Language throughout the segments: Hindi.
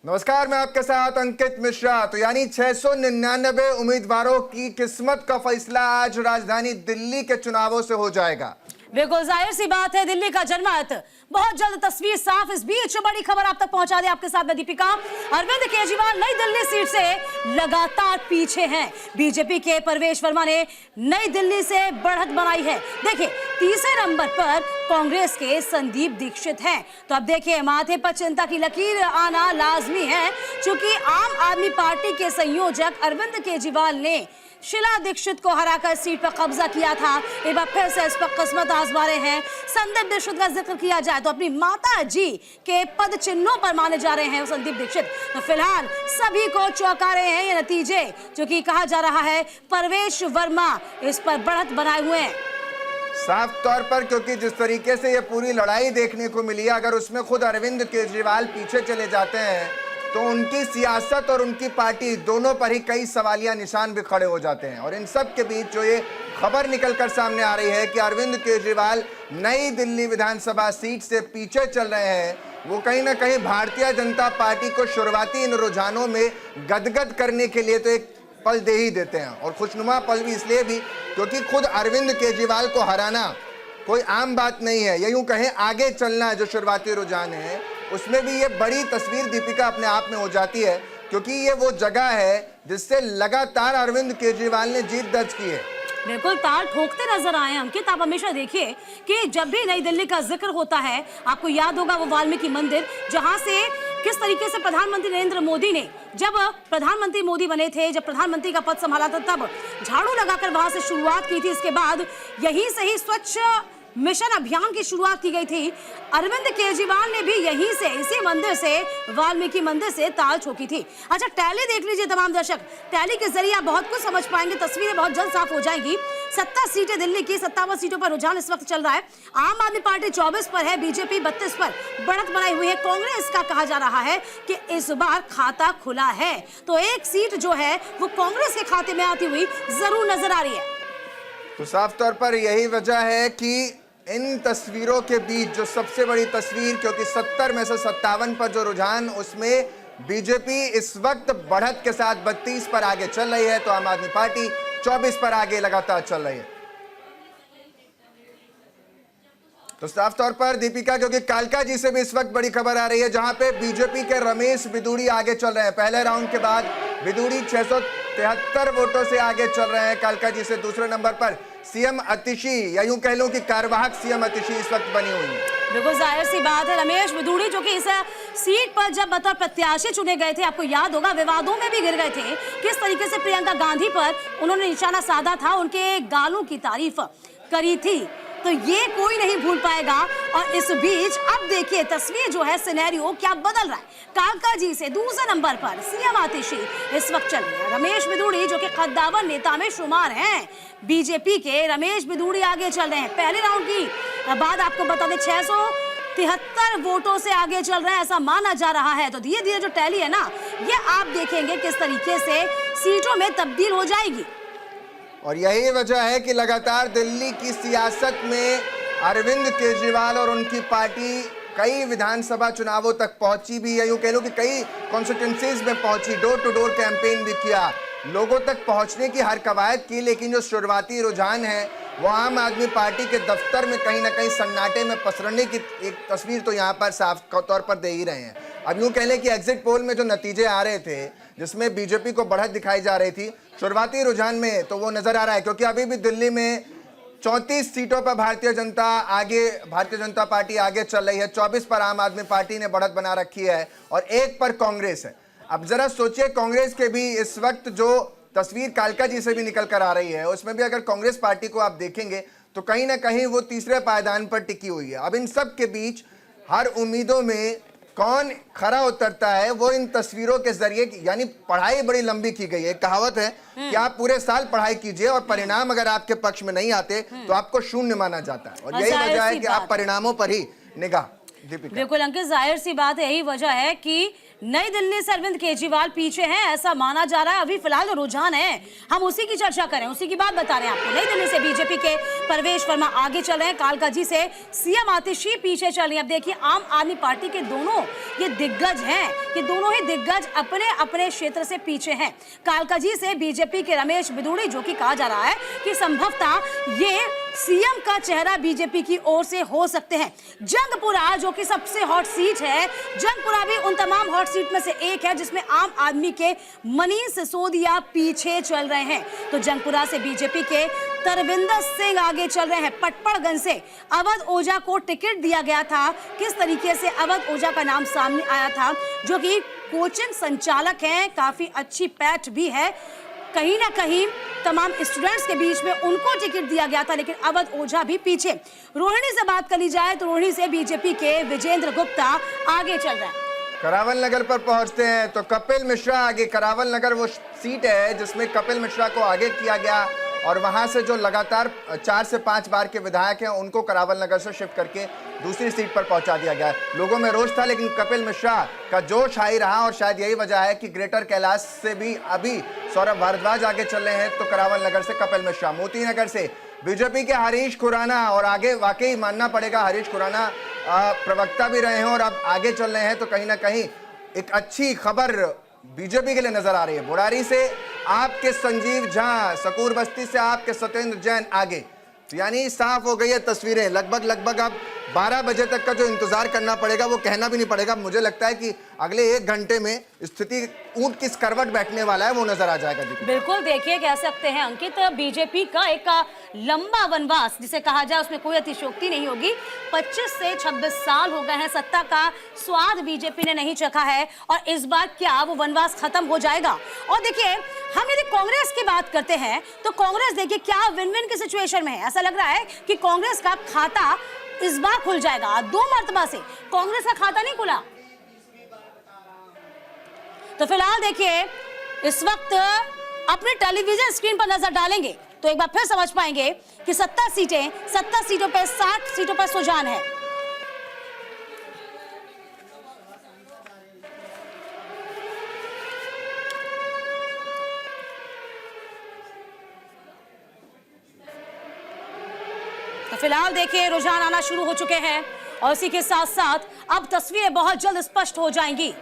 नमस्कार, मैं आपके साथ अंकित मिश्रा। तो यानी 699 उम्मीदवारों की किस्मत का फैसला आज राजधानी दिल्ली के चुनावों से हो जाएगा। बिल्कुल जाहिर सी बात है, दिल्ली का जनमत बहुत जल्द तस्वीर साफ। इस बीच बड़ी खबर आप तक पहुंचा दे, आपके साथ मैं दीपिका। अरविंद केजरीवाल नई दिल्ली सीट से लगातार पीछे हैं। बीजेपी के परवेश वर्मा ने नई दिल्ली से बढ़त बनाई है। देखिए, तीसरे नंबर पर कांग्रेस के संदीप दीक्षित हैं। तो अब देखिए, माथे पर चिंता की लकीर आना लाजमी है, क्योंकि आम आदमी पार्टी के संयोजक अरविंद केजरीवाल ने शीला दीक्षित को हराकर सीट पर कब्जा किया था। एक बार फिर से इस पर किस्मत आजमा रहे हैं। संदीप दीक्षित का जिक्र किया जाए तो अपनी माता जी के पद चिन्हों पर माने जा रहे हैं संदीप दीक्षित। तो फिलहाल सभी को चौंका रहे हैं ये नतीजे, जो कि कहा जा रहा है परवेश वर्मा इस पर बढ़त बनाए हुए हैं। साफ तौर पर, क्योंकि जिस तरीके से ये पूरी लड़ाई देखने को मिली है, अगर उसमें खुद अरविंद केजरीवाल पीछे चले जाते हैं तो उनकी सियासत और उनकी पार्टी दोनों पर ही कई सवालिया निशान भी खड़े हो जाते हैं। और इन सब के बीच जो ये खबर निकलकर सामने आ रही है कि अरविंद केजरीवाल नई दिल्ली विधानसभा सीट से पीछे चल रहे हैं, वो कहीं ना कहीं भारतीय जनता पार्टी को शुरुआती इन रुझानों में गदगद करने के लिए तो एक पल दे ही देते हैं। और खुशनुमा पल भी इसलिए भी क्योंकि खुद अरविंद केजरीवाल को हराना कोई आम बात नहीं है। ये यूं कहें, आगे चलना जो शुरुआती रुझान है उसमें भी ये बड़ी तस्वीर दीपिका अपने आप में हो जाती है, क्योंकि ये वो जगह है जिससे लगातार अरविंद केजरीवाल ने जीत दर्ज की है। बिल्कुल ताल ठोकते नजर आए अंकित। आप हमेशा देखिए कि जब भी नई दिल्ली का जिक्र होता है, आपको याद होगा वो वाल्मीकि मंदिर, जहां से किस तरीके से प्रधानमंत्री नरेंद्र मोदी ने, जब प्रधानमंत्री मोदी बने थे, जब प्रधानमंत्री का पद संभाला था, तब झाड़ू लगाकर वहां से शुरुआत की थी। इसके बाद यहीं से ही स्वच्छ मिशन अभियान की शुरुआत की गई थी। अरविंद केजरीवाल ने भी यहीं से, इसी मंदिर से, वाल्मीकि मंदिर से ताल ठोकी थी। अच्छा, टैली देख लीजिए तमाम दर्शक, टैली के जरिए आप बहुत कुछ समझ पाएंगे, तस्वीरें बहुत जल्द साफ हो जाएंगी। 70 सीटें दिल्ली की, 57 सीटों पर रुझान इस वक्त चल रहा है। आम आदमी पार्टी 24 पर है, बीजेपी 32 पर बढ़त बनाई हुई है। कांग्रेस का कहा जा रहा है कि इस बार खाता खुला है, तो एक सीट जो है वो कांग्रेस के खाते में आती हुई जरूर नजर आ रही है। तो साफ तौर पर यही वजह है कि इन तस्वीरों के बीच जो सबसे बड़ी तस्वीर, क्योंकि 70 में से 57 पर जो रुझान, उसमें बीजेपी इस वक्त बढ़त के साथ 32 पर आगे चल रही है, तो आम आदमी पार्टी 24 पर आगे लगातार चल रही है। तो साफ तौर पर दीपिका, क्योंकि कालका जी से भी इस वक्त बड़ी खबर आ रही है, जहां पे बीजेपी के रमेश बिधूड़ी आगे चल रहे हैं। पहले राउंड के बाद बिधूड़ी 673 वोटों से आगे चल रहे हैं कालका जी से। दूसरे नंबर पर सीएम अतिशी, या यूं कह लूं कि कार्यवाहक सीएम अतिशी इस वक्त बनी हुई है। बिल्कुल जाहिर सी बात है, रमेश बिधूड़ी जो कि इस सीट पर जब बतौर प्रत्याशी चुने गए थे, आपको याद होगा विवादों में भी गिर गए थे। किस तरीके से प्रियंका गांधी पर उन्होंने निशाना साधा था, उनके गालों की तारीफ करी थी, तो ये कोई नहीं भूल पाएगा। और इस बीच अब देखिए तस्वीर जो है, सिनेरियो क्या बदल रहा है। कालका जी से दूसरे नंबर पर सीएम आतिशी इस वक्त चल रहे हैं। रमेश बिधूड़ी जो कि कद्दावर नेता में शुमार हैं, बीजेपी के रमेश बिधूड़ी आगे चल रहे हैं। पहले राउंड की बाद आपको बता दें 673 वोटों से आगे चल रहे हैं, ऐसा माना जा रहा है। तो धीरे धीरे जो टैली है ना, ये आप देखेंगे किस तरीके से सीटों में तब्दील हो जाएगी। और यही वजह है कि लगातार दिल्ली की सियासत में अरविंद केजरीवाल और उनकी पार्टी कई विधानसभा चुनावों तक पहुंची भी है। यूं कह लो कि कई कॉन्स्टिट्यूंसीज में पहुंची, डोर टू डोर कैंपेन भी किया, लोगों तक पहुंचने की हर कवायद की। लेकिन जो शुरुआती रुझान है वो आम आदमी पार्टी के दफ्तर में कहीं ना कहीं सन्नाटे में पसरने की एक तस्वीर तो यहाँ पर साफ तौर पर दे ही रहे हैं। अब यूं कह लें कि एग्जिट पोल में जो नतीजे आ रहे थे, जिसमें बीजेपी को बढ़त दिखाई जा रही थी, शुरुआती रुझान में तो वो नजर आ रहा है, क्योंकि अभी भी दिल्ली में 34 सीटों पर भारतीय जनता पार्टी आगे चल रही है। 24 पर आम आदमी पार्टी ने बढ़त बना रखी है और 1 पर कांग्रेस है। अब जरा सोचिए, कांग्रेस के भी इस वक्त जो तस्वीर कालका जी से भी निकल कर आ रही है, उसमें भी अगर कांग्रेस पार्टी को आप देखेंगे तो कहीं ना कहीं वो तीसरे पायदान पर टिकी हुई है। अब इन सब के बीच हर उम्मीदों में कौन खरा उतरता है, वो इन तस्वीरों के जरिए, यानी पढ़ाई बड़ी लंबी की गई है। कहावत है कि आप पूरे साल पढ़ाई कीजिए और परिणाम अगर आपके पक्ष में नहीं आते तो आपको शून्य माना जाता है। और यही वजह है कि आप परिणामों पर ही निगाह। बिल्कुल अंकित, जाहिर सी बात है, यही वजह है कि नई दिल्ली से अरविंद केजरीवाल पीछे हैं ऐसा माना जा रहा है। अभी फिलहाल जो रुझान है हम उसी की चर्चा करें, उसी की बात बता रहे हैं आपको। नई दिल्ली से बीजेपी के परवेश वर्मा आगे चल रहे हैं, कालकाजी से सीएम आतिशी पीछे चल रही है। अब देखिए आम आदमी पार्टी के दोनों ये दिग्गज हैं, ये दोनों ही दिग्गज अपने अपने क्षेत्र से पीछे हैं। कालकाजी से बीजेपी के रमेश बिधूड़ी, जो कि कहा जा रहा है कि संभवतः ये सीएम का चेहरा बीजेपी की ओर से हो सकते हैं। जंगपुरा जो कि सबसे हॉट सीट है, जंगपुरा भी उन तमाम हॉट सीट में से एक है जिसमें आम आदमी के मनीष सिसोदिया पीछे चल रहे हैं। तो जंगपुरा से बीजेपी के तरविंदर सिंह आगे चल रहे हैं। पटपड़गंज से अवध ओझा को टिकट दिया गया था। किस तरीके से अवध ओझा का नाम सामने आया था, जो कि कोचिंग संचालक हैं, काफी अच्छी पैठ भी है। कहीं ना कहीं तमाम स्टूडेंट्स के बीच में उनको टिकट दिया गया था, लेकिन अवध ओझा भी पीछे। रोहिणी से बात कर ली जाए तो रोहिणी से बीजेपी के विजेंद्र गुप्ता आगे चल रहे हैं। करावल नगर पर पहुंचते हैं तो कपिल मिश्रा आगे। करावल नगर वो सीट है जिसमें कपिल मिश्रा को आगे किया गया और वहां से जो लगातार 4 से 5 बार के विधायक हैं उनको करावल नगर से शिफ्ट करके दूसरी सीट पर पहुंचा दिया गया। लोगों में रोष था, लेकिन कपिल मिश्रा का जोश हाई रहा और शायद यही वजह है कि ग्रेटर कैलाश से भी अभी सौरभ भारद्वाज आगे चल रहे हैं। तो करावल नगर से कपिल मिश्रा, मोती नगर से बीजेपी के हरीश खुराना, और आगे वाकई मानना पड़ेगा हरीश खुराना प्रवक्ता भी रहे हैं और अब आगे चल रहे हैं। तो कहीं ना कहीं एक अच्छी खबर बीजेपी के लिए नजर आ रही है। बुरारी से आपके संजीव झा, सकूर बस्ती से आपके सत्येंद्र जैन आगे। यानी साफ हो गई है तस्वीरें। लगभग अब 12 बजे तक का जो इंतजार करना पड़ेगा वो कहना भी नहीं पड़ेगा। मुझे लगता है कि अगले 1 घंटे में स्थिति ऊंट किस करवट बैठने वाला है वो नजर आ जाएगा। बिल्कुल, देखिए कह सकते हैं अंकित, बीजेपी का एक लंबा वनवास जिसे कहा जाए उसमें कोई अतिशयोक्ति नहीं होगी। 25 से 26 साल हो गए हैं, सत्ता का स्वाद बीजेपी ने नहीं चखा है और इस बार क्या वो वनवास खत्म हो जाएगा। और देखिए हम यदि कांग्रेस की बात करते हैं तो कांग्रेस देखिए क्या विन विन की सिचुएशन में है। ऐसा लग रहा है कि कांग्रेस का खाता इस बार खुल जाएगा। 2 मर्तबा से कांग्रेस का खाता नहीं खुला। तो फिलहाल देखिए इस वक्त अपने टेलीविजन स्क्रीन पर नजर डालेंगे तो एक बार फिर समझ पाएंगे कि 70 सीटों पर 60 सीटों पर सुजान है। तो फिलहाल देखिए रुझान आना शुरू हो चुके हैं और इसी के साथ साथ अब तस्वीरें बहुत जल्द स्पष्ट हो जाएंगी।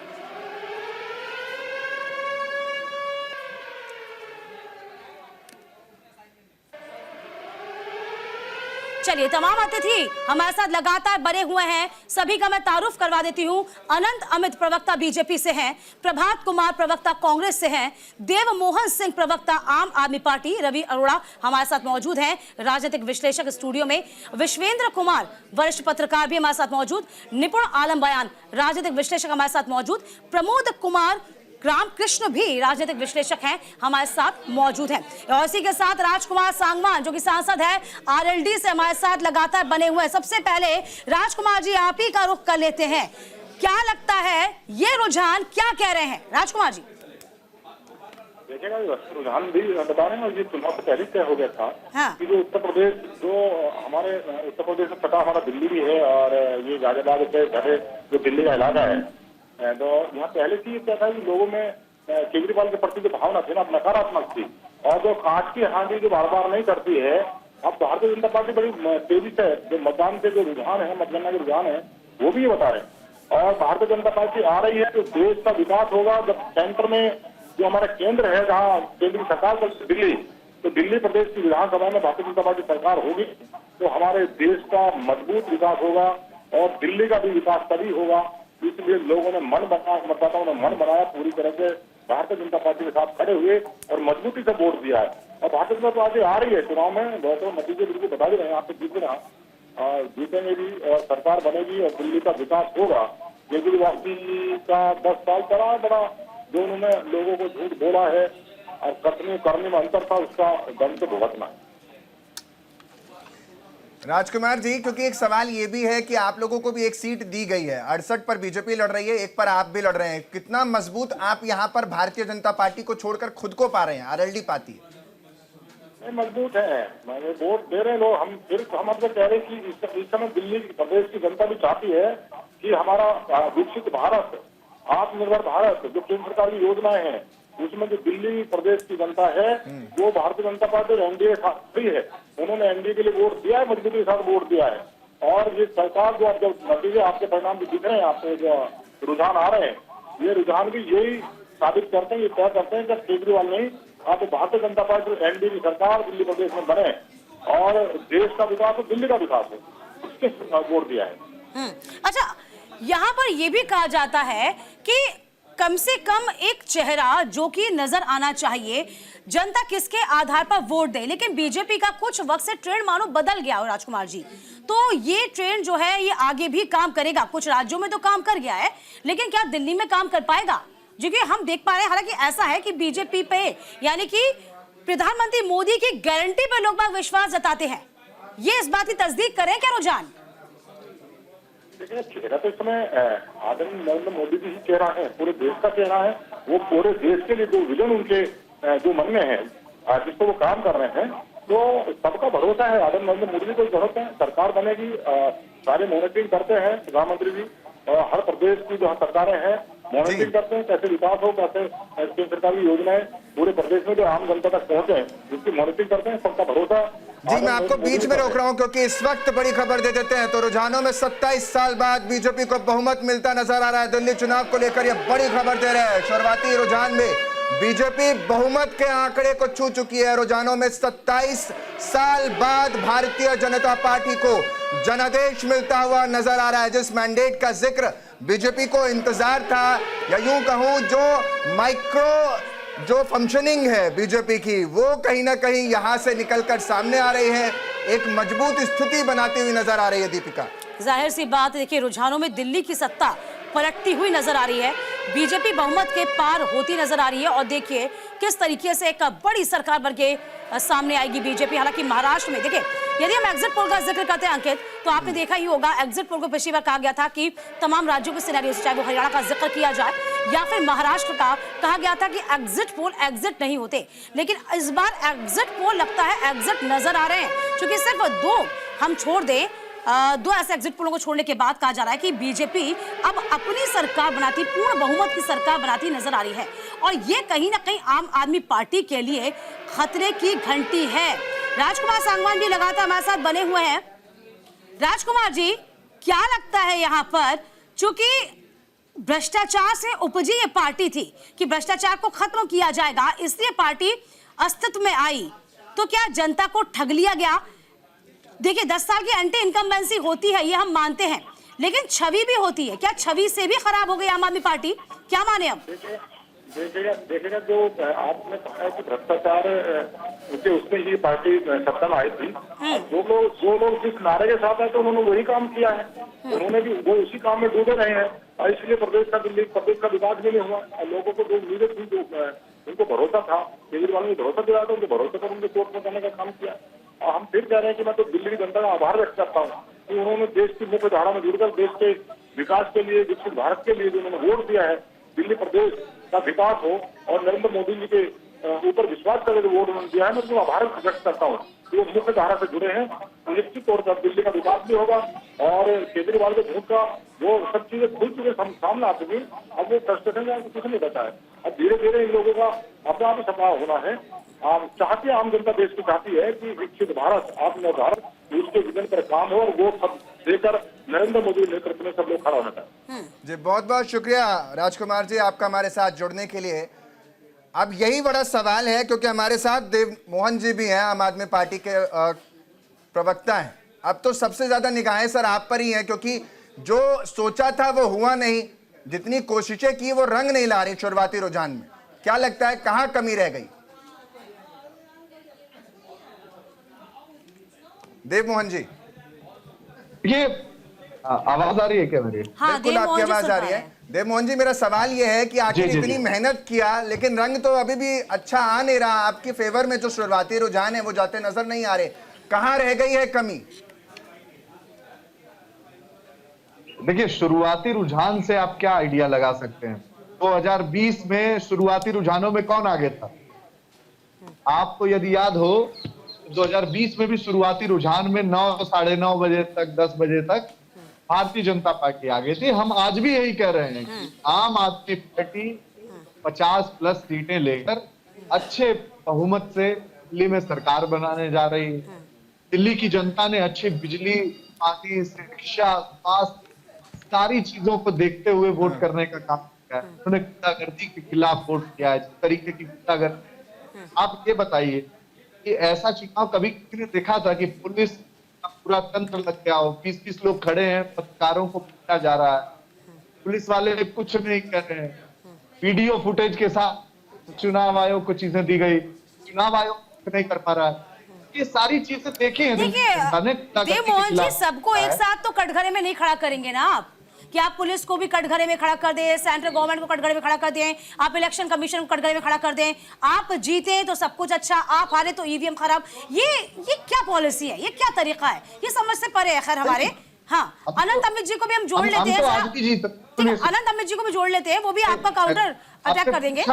चलिए तमाम अतिथि हमारे साथ लगातार बने हुए हैं, सभी का मैं तारुफ करवा देती हूं। अनंत अमित प्रवक्ता बीजेपी से हैं, प्रभात कुमार प्रवक्ता कांग्रेस से हैं, देव मोहन सिंह प्रवक्ता आम आदमी पार्टी, रवि अरोड़ा हमारे साथ मौजूद हैं, राजनीतिक विश्लेषक स्टूडियो में, विश्वेंद्र कुमार वरिष्ठ पत्रकार भी हमारे साथ मौजूद, निपुण आलम बयान राजनीतिक विश्लेषक हमारे साथ मौजूद, प्रमोद कुमार रामकृष्ण भी राजनीतिक विश्लेषक हैं हमारे साथ मौजूद हैं, और इसी के साथ राजकुमार सांगवान जो कि सांसद है आरएलडी से हमारे साथ लगातार बने हुए हैं। सबसे पहले राजकुमार जी आप ही का रुख कर लेते हैं, क्या लगता है ये रुझान क्या कह रहे हैं राजकुमार जी? देखिएगा रुझान भी बता रहे हैं और ये चुनाव से पहले तय हो गया था। हाँ। कि जो उत्तर प्रदेश, जो हमारे उत्तर प्रदेश में सटा हमारा दिल्ली भी है और ये गाजियाबाद से घरे जो दिल्ली का इलाका है, तो यहाँ पहले से ये क्या था कि लोगों में केजरीवाल के प्रति जो भावना थी ना नकारात्मक थी, और जो कांच की हांडी जो बार बार नहीं करती है, अब भारतीय जनता पार्टी बड़ी तेजी से जो मतदान के जो रुझान है, मतगणना के रुझान है वो भी ये बता रहे हैं। और भारतीय जनता पार्टी आ रही है तो देश का विकास होगा। जब सेंटर में जो हमारा केंद्र है, जहाँ केंद्र की सरकार चलती दिल्ली, तो दिल्ली प्रदेश की विधानसभा में भारतीय जनता पार्टी सरकार होगी तो हमारे देश का मजबूत विकास होगा और दिल्ली का भी विकास तभी होगा। इसलिए लोगों ने मन बनाया, मतदाताओं ने मन बनाया, पूरी तरह से भारतीय जनता पार्टी के साथ खड़े हुए और मजबूती से वोट दिया है। और भारतीय जनता पार्टी आ रही है चुनाव में, बहुत नतीजे बिल्कुल बता भी रहे हैं, आप जीते रहा जीतेंगे भी और सरकार बनेगी और दिल्ली का विकास होगा। केजरीवाल का 10 साल बड़ा जो उन्होंने लोगों को झूठ बोला है और करने में अंतर था, उसका दम से भुगतना है। राजकुमार जी, क्योंकि एक सवाल ये भी है कि आप लोगों को भी एक सीट दी गई है, 68 पर बीजेपी लड़ रही है, 1 पर आप भी लड़ रहे हैं, कितना मजबूत आप यहाँ पर भारतीय जनता पार्टी को छोड़कर खुद को पा रहे हैं? आरएलडी पाती मजबूत है, मैंने वोट दे रहे लोग। हम आपसे कह रहे कि इस समय दिल्ली प्रदेश की जनता भी चाहती है कि हमारा विकसित भारत आत्मनिर्भर भारत जो केंद्र सरकार की योजनाएं हैं, उसमें जो दिल्ली प्रदेश की जनता है वो भारतीय जनता पार्टी और एनडीए साथ ही है। उन्होंने एनडीए के लिए वोट दिया है, मजबूती के साथ वोट दिया है। और ये सरकार जो अब जब नतीजे आपके परिणाम भी दिख रहे हैं, आपके जो रुझान आ रहे हैं, ये रुझान भी यही साबित करते हैं, ये तय करते हैं कि केजरीवाल नहीं, आप भारतीय जनता पार्टी और एनडीए की सरकार दिल्ली प्रदेश में बने और देश का विकास हो, दिल्ली का विकास हो, उसके वोट दिया है। अच्छा, यहाँ पर यह भी कहा जाता है कि कम से कम एक चेहरा जो कि नजर आना चाहिए, जनता किसके आधार पर वोट दे, लेकिन बीजेपी का कुछ वक्त से ट्रेंड मानो बदल गया हो राजकुमार जी। तो ये ट्रेंड जो है ये आगे भी काम करेगा? कुछ राज्यों में तो काम कर गया है, लेकिन क्या दिल्ली में काम कर पाएगा? क्योंकि हम देख पा रहे हैं, हालांकि ऐसा है कि बीजेपी पे यानी कि प्रधानमंत्री मोदी की गारंटी पर लोग बाग विश्वास जताते हैं, ये इस बात की तस्दीक करें क्या रुझान? देखिए, चेहरा तो इस समय आदरणीय नरेंद्र मोदी जी ही चेहरा है, पूरे देश का चेहरा है। वो पूरे देश के लिए जो विजन उनके जो मन में है, जिसको वो काम कर रहे हैं, तो सबका भरोसा है आदरणीय नरेंद्र मोदी जी को भरोसा है, सरकार बनेगी। सारे मॉनिटरिंग करते हैं प्रधानमंत्री जी, हर प्रदेश की जो सरकारें हैं मॉनिटरिंग करते हैं, कैसे विकास हो, कैसे केंद्र सरकार की योजनाएं पूरे प्रदेश में जो आम जनता तक पहुंचे, इसकी मॉनिटरिंग करते हैं, सबका भरोसा। जी, मैं आपको बीच में रोक रहा हूं क्योंकि इस वक्त बड़ी खबर दे देते हैं। तो रुझानों में 27 साल बाद बीजेपी को बहुमत मिलता नजर आ रहा है। दिल्ली चुनाव को लेकर यह बड़ी खबर दे रहे हैं। शुरुआती रुझान में बीजेपी बहुमत के आंकड़े को छू चुकी है। रुझानों में 27 साल बाद भारतीय जनता पार्टी को जनादेश मिलता हुआ नजर आ रहा है। जिस मैंडेट का जिक्र बीजेपी को इंतजार था, या यूं कहूं जो माइक्रो जो फंक्शनिंग है बीजेपी की, वो कहीं ना कहीं यहां से निकलकर सामने आ रही है, एक मजबूत स्थिति बनाती हुई नजर आ रही है। दीपिका, जाहिर सी बात, देखिए रुझानों में दिल्ली की सत्ता पलटती हुई नजर आ रही है, बीजेपी बहुमत के पार होती नजर आ रही है। और देखिए किस तरीके से एक बड़ी सरकार बन के सामने आएगी बीजेपी। हालांकि महाराष्ट्र में देखिए, यदि हम एग्जिट पोल का जिक्र करते हैं अंकित, तो आपने देखा ही होगा एग्जिट पोल को पिछली बार कहा गया था कि तमाम राज्यों के सिनेरियो से, चाहे वो हरियाणा का जिक्र किया जाए या फिर महाराष्ट्र का, कहा गया था कि एग्जिट पोल एग्जिट नहीं होते। लेकिन इस बार एग्जिट पोल लगता है एग्जिट नजर आ रहे हैं, क्योंकि सिर्फ दो हम छोड़ दें, दो ऐसे एग्जिट पोलों को छोड़ने के बाद कहा जा रहा है कि बीजेपी अब अपनी सरकार बनाती, पूर्ण बहुमत की सरकार बनाती नजर आ रही है। और ये कहीं ना कहीं आम आदमी पार्टी के लिए खतरे की घंटी है। राजकुमार सांगवान भी लगातार हमारे साथ बने हुए हैं। राजकुमार जी, क्या लगता है यहाँ पर, चूंकि भ्रष्टाचार से उपजी ये पार्टी थी कि भ्रष्टाचार को खत्म किया जाएगा, इसलिए पार्टी अस्तित्व में आई, तो क्या जनता को ठग लिया गया? देखिए 10 साल की एंटी इनकम्बेंसी होती है, ये हम मानते हैं, लेकिन छवि भी होती है। क्या छवि से भी खराब हो गई आम आदमी पार्टी? क्या माने अब? देखिएगा जो आपने कहा है कि भ्रष्टाचार के उसमें ये पार्टी सत्ता में आई थी, जो लोग जिस नारे के साथ आए थे उन्होंने वही काम किया है, उन्होंने भी वो उसी काम में डूबे रहे हैं, और इसलिए प्रदेश का विकास भी नहीं हुआ। लोगों को जो उम्मीदें थी, जो उनको भरोसा था, केजरीवाल ने भरोसा दिलाया था, उनके भरोसे पर उनके कोर्ट में जाने का काम किया। और हम फिर कह रहे हैं कि मैं तो दिल्ली की जनता का आभार व्यक्त करता हूँ कि उन्होंने देश की मुख्य धारा में जुड़कर देश के विकास के लिए, विकसित भारत के लिए जो उन्होंने वोट दिया है, दिल्ली प्रदेश का विकास हो और नरेंद्र मोदी जी के ऊपर विश्वास करके जो वोट उन्होंने दिया है, मैं उनको आभार व्यक्त करता हूँ। वो मुख्य धारा से जुड़े हैं, निश्चित तौर पर दिल्ली का विकास भी होगा और केजरीवाल के झूठ का वो सब चीजें खुल चुके सामने आ चुकी। अब वो फ्रस्ट्रेशन कुछ नहीं बचा है। अब धीरे धीरे इन लोगों का अपने आप ही सफा होना है। चाहती आम जनता देश की चाहती है कि विकसित भारत, आत्मनिर्भर भारत, उसके विजन पर काम हो और वो सब देकर नरेंद्र मोदी के नेतृत्व में सब लोग खड़ा होना चाहिए। जी, बहुत बहुत शुक्रिया राजकुमार जी आपका हमारे साथ जुड़ने के लिए। अब यही बड़ा सवाल है, क्योंकि हमारे साथ देव मोहन जी भी हैं, आम आदमी पार्टी के प्रवक्ता हैं। अब तो सबसे ज्यादा निगाहें सर आप पर ही हैं, क्योंकि जो सोचा था वो हुआ नहीं, जितनी कोशिशें की वो रंग नहीं ला रही शुरुआती रुझान में। क्या लगता है कहां कमी रह गई? देव मोहन जी, ये आवाज आ रही है क्या मेरी? हाँ, बिल्कुल आपकी आवाज आ रही है। देव मोहन जी, मेरा सवाल ये है कि आखिर इतनी मेहनत किया, लेकिन रंग तो अभी भी अच्छा आ नहीं रहा। आपके फेवर में जो शुरुआती रुझान है वो जाते नजर नहीं आ रहे, कहां रह गई है कमी? देखिए, शुरुआती रुझान से आप क्या आइडिया लगा सकते हैं? 2020 में शुरुआती रुझानों में कौन आगे था? आपको यदि याद हो, 2020 में भी शुरुआती रुझान में 9, साढ़े 9 बजे तक, 10 बजे तक भारतीय जनता पार्टी आगे थी। हम आज भी यही कह रहे हैं कि आम आदमी पार्टी 50+ सीटें लेकर अच्छे बहुमत से दिल्ली में सरकार बनाने जा रही है। दिल्ली की जनता ने अच्छी बिजली, पानी, शिक्षा, स्वास्थ्य सारी चीजों को देखते हुए वोट करने का काम किया है। उन्होंने गुंडागर्दी के खिलाफ वोट किया है। जिस तरीके की गुंडागर्दी, आप ये बताइए कि ऐसा चुनाव कभी किसी ने देखा था कि पुलिस का पूरा तंत्र लग गया हो, 20-20 लोग खड़े हैं, पत्रकारों को पीटा जा रहा है, पुलिस वाले कुछ नहीं कर रहे हैं, वीडियो फुटेज के साथ चुनाव आयोग को चीजें दी गई, चुनाव आयोग नहीं कर पा रहा है। ये सारी चीजें देखी हैं। देखिए देव मोहन जी, सबको एक साथ तो कटघरे में नहीं खड़ा करेंगे ना आप, कि आप पुलिस को भी कटघरे में खड़ा कर दें, सेंट्रल गवर्नमेंट को कटघरे में खड़ा कर दें, आप इलेक्शन कमीशन को कटघरे में खड़ा कर दें। आप जीते तो सब कुछ अच्छा, आप हारे तो ईवीएम खराब। ये क्या पॉलिसी है, ये क्या तरीका है, ये समझ से परे है। खैर हमारे अनंत अमित जी को भी हम जोड़ लेते हैं, अनंत अमित जी को भी जोड़ लेते हैं, वो भी आपका काउंटर अटैक कर देंगे।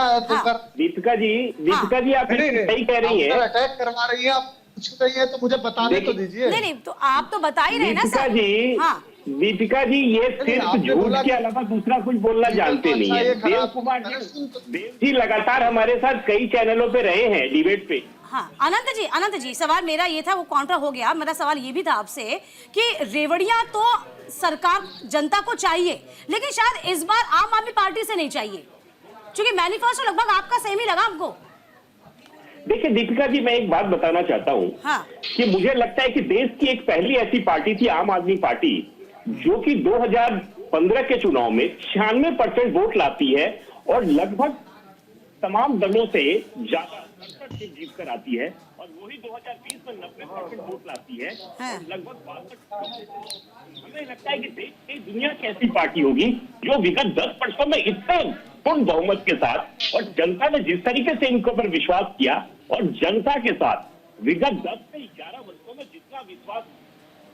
दीपिका जी आप सही कह रही हैं, अटैक करवा रही है, आप कुछ रही है तो मुझे बताने तो दीजिए। नहीं तो आप तो बता ही रहे ना सर। दीपिका जी ये सिर्फ झूठ के अलावा दूसरा कुछ बोलना जानते नहीं है। देव कुमार जी लगातार हमारे साथ कई चैनलों पे रहे हैं डिबेट पे। अनंत जी सवाल मेरा ये था, वो काउंटर हो गया। मेरा सवाल ये भी था आपसे कि रेवड़ियां तो सरकार जनता को चाहिए, लेकिन शायद इस बार आम आदमी पार्टी से नहीं चाहिए, क्योंकि मैनिफेस्टो लगभग आपका सेम ही लगा हमको। देखिए दीपिका जी, मैं एक बात बताना चाहता हूँ कि मुझे लगता है कि देश की एक पहली ऐसी पार्टी थी आम आदमी पार्टी, जो कि 2015 के चुनाव में 96% वोट लाती है और लगभग तमाम दलों से ज्यादा जीत कर आती है, और वही 2020 में 90% वोट लाती है और लगभग 62%। हमें लगता है कि देश की दुनिया की ऐसी पार्टी होगी जो विगत 10 वर्षों में इतने पूर्ण बहुमत के साथ, और जनता ने जिस तरीके से इनके ऊपर विश्वास किया, और जनता के साथ विगत 10 से 11 वर्षों में जितना विश्वास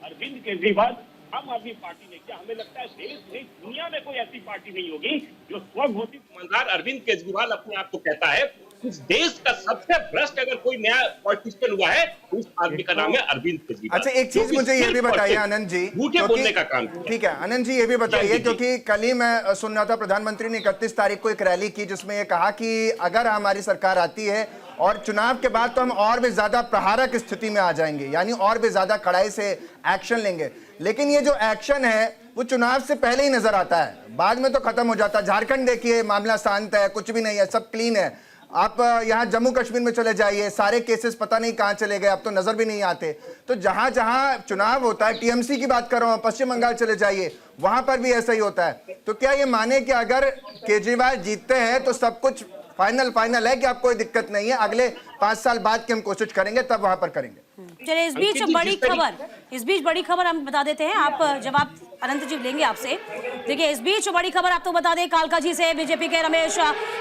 अरविंद केजरीवाल आम आदमी पार्टी ने किया, हमें लगता है देश में दुनिया में कोई ऐसी पार्टी नहीं होगी जो स्वघोषित ईमानदार अरविंद केजरीवाल अपने आप को कहता है। इस देश का सबसे भ्रष्ट अगर कोई नया पॉलिटिशियन हुआ है तो उस आदमी का नाम है अरविंद केजरीवाल। अच्छा, एक चीज मुझे ये भी बताइए आनंद जी, झूठे बोलने का काम। ठीक है आनंद जी, ये भी बताइए, क्योंकि कल ही मैं सुन रहा था प्रधानमंत्री ने 31 तारीख को एक रैली की जिसमें ये कहा कि अगर हमारी सरकार आती है और चुनाव के बाद तो हम और भी ज्यादा प्रहारक स्थिति में आ जाएंगे, यानी और भी ज्यादा कड़ाई से एक्शन लेंगे। लेकिन ये जो एक्शन है वो चुनाव से पहले ही नजर आता है, बाद में तो खत्म हो जाता है। झारखंड देखिए, मामला शांत है, कुछ भी नहीं है, सब क्लीन है। आप यहाँ जम्मू कश्मीर में चले जाइए, सारे केसेस पता नहीं कहां चले गए, अब तो नजर भी नहीं आते। तो जहां जहां चुनाव होता है, टीएमसी की बात कर रहा हूं, पश्चिम बंगाल चले जाइए, वहां पर भी ऐसा ही होता है। तो क्या ये माने कि अगर केजरीवाल जीतते हैं तो सब कुछ फाइनल है कि आप कोई दिक्कत नहीं है, अगले 5 साल बाद की हम कोशिश करेंगे, तब वहां पर करेंगे। चलिए इस बीच बड़ी खबर हम बता देते हैं, आप जवाब अनंत जी लेंगे आपसे। देखिए इस बीच बड़ी खबर आपको बता दें, कालकाजी से बीजेपी के रमेश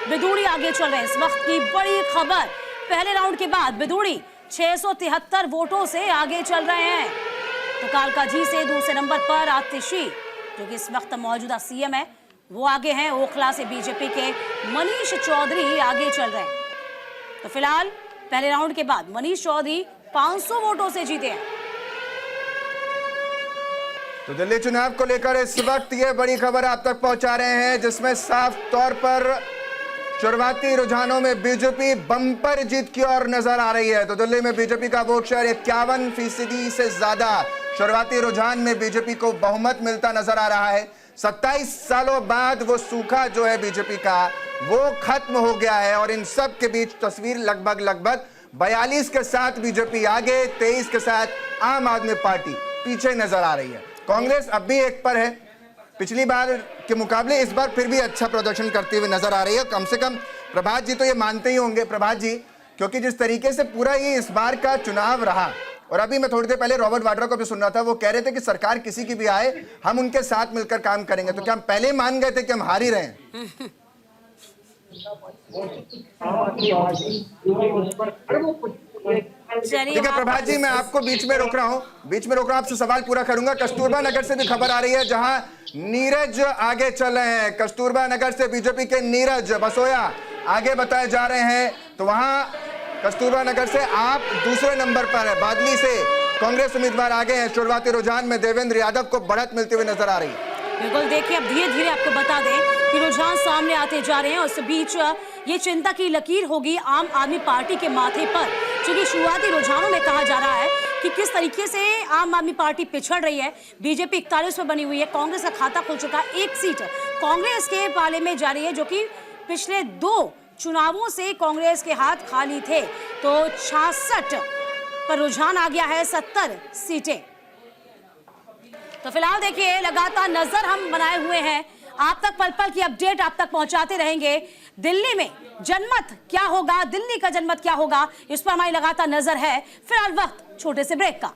बिधूड़ी आगे चल रहे हैं। इस वक्त की बड़ी खबर, पहले राउंड के बाद बिधूड़ी 673 वोटों से आगे चल रहे हैं। तो कालकाजी से दूसरे नंबर पर आतिशी, जो कि इस वक्त मौजूदा सीएम है, वो आगे हैं। ओखला से बीजेपी के मनीष चौधरी आगे चल रहे हैं। तो फिलहाल पहले राउंड के बाद मनीष चौधरी 500 वोटों से जीते हैं। तो दिल्ली चुनाव को लेकर इस वक्त ये बड़ी खबर आप तक पहुंचा रहे हैं, जिसमें साफ तौर पर शुरुआती रुझानों में बीजेपी बम्पर जीत की ओर नजर आ रही है। तो दिल्ली में बीजेपी का वोट शेयर 51% से ज्यादा, शुरुआती रुझान में बीजेपी को बहुमत मिलता नजर आ रहा है। 27 सालों बाद वो सूखा जो है बीजेपी का, वो खत्म हो गया है, और इन सब के बीच तस्वीर लगभग 42 के साथ बीजेपी आगे, 23 के साथ आम आदमी पार्टी पीछे नजर आ रही है। कांग्रेस अब भी 1 पर है, पिछली बार के मुकाबले इस बार फिर भी अच्छा प्रदर्शन करते हुए नजर आ रही है। कम से कम प्रभात जी तो ये मानते ही होंगे, प्रभात जी, क्योंकि जिस तरीके से पूरा ये इस बार का चुनाव रहा, और अभी मैं थोड़ी देर पहले रॉबर्ट वाड्रा को भी सुन रहा था, वो कह रहे थे कि सरकार किसी की भी आए हम उनके साथ मिलकर काम करेंगे। तो क्या हम पहले ही मान गए थे कि हम हार ही रहे हैं? ठीक है प्रभात जी, मैं आपको बीच में रोक रहा हूं, आपसे सवाल पूरा करूंगा। कस्तूरबा नगर से भी खबर आ रही है, जहां नीरज आगे चल रहे हैं। कस्तूरबा नगर से बीजेपी के नीरज बसोया आगे बताए जा रहे हैं। तो वहां कस्तूरबा नगर से आप दूसरे नंबर पर है, बादली से कांग्रेस उम्मीदवार आगे हैं। शुरुआती रुझान में देवेंद्र यादव को बढ़त मिलती हुई नजर आ रही है। बिल्कुल, देखिए अब धीरे धीरे आपको बता दें कि रुझान सामने आते जा रहे हैं और इस बीच ये चिंता की लकीर होगी आम आदमी पार्टी के माथे पर, क्योंकि शुरुआती रुझानों में कहा जा रहा है कि किस तरीके से आम आदमी पार्टी पिछड़ रही है। बीजेपी 41 पर बनी हुई है, कांग्रेस का खाता खुल चुका है, 1 सीट कांग्रेस के पाले में जा रही है, जो कि पिछले 2 चुनावों से कांग्रेस के हाथ खाली थे। तो 66 पर रुझान आ गया है, 70 सीटें। तो फिलहाल देखिए लगातार नजर हम बनाए हुए हैं, आप तक पल पल की अपडेट आप तक पहुंचाते रहेंगे। दिल्ली में जनमत क्या होगा, दिल्ली का जनमत क्या होगा, इस पर हमारी लगातार नजर है। फिलहाल वक्त छोटे से ब्रेक का।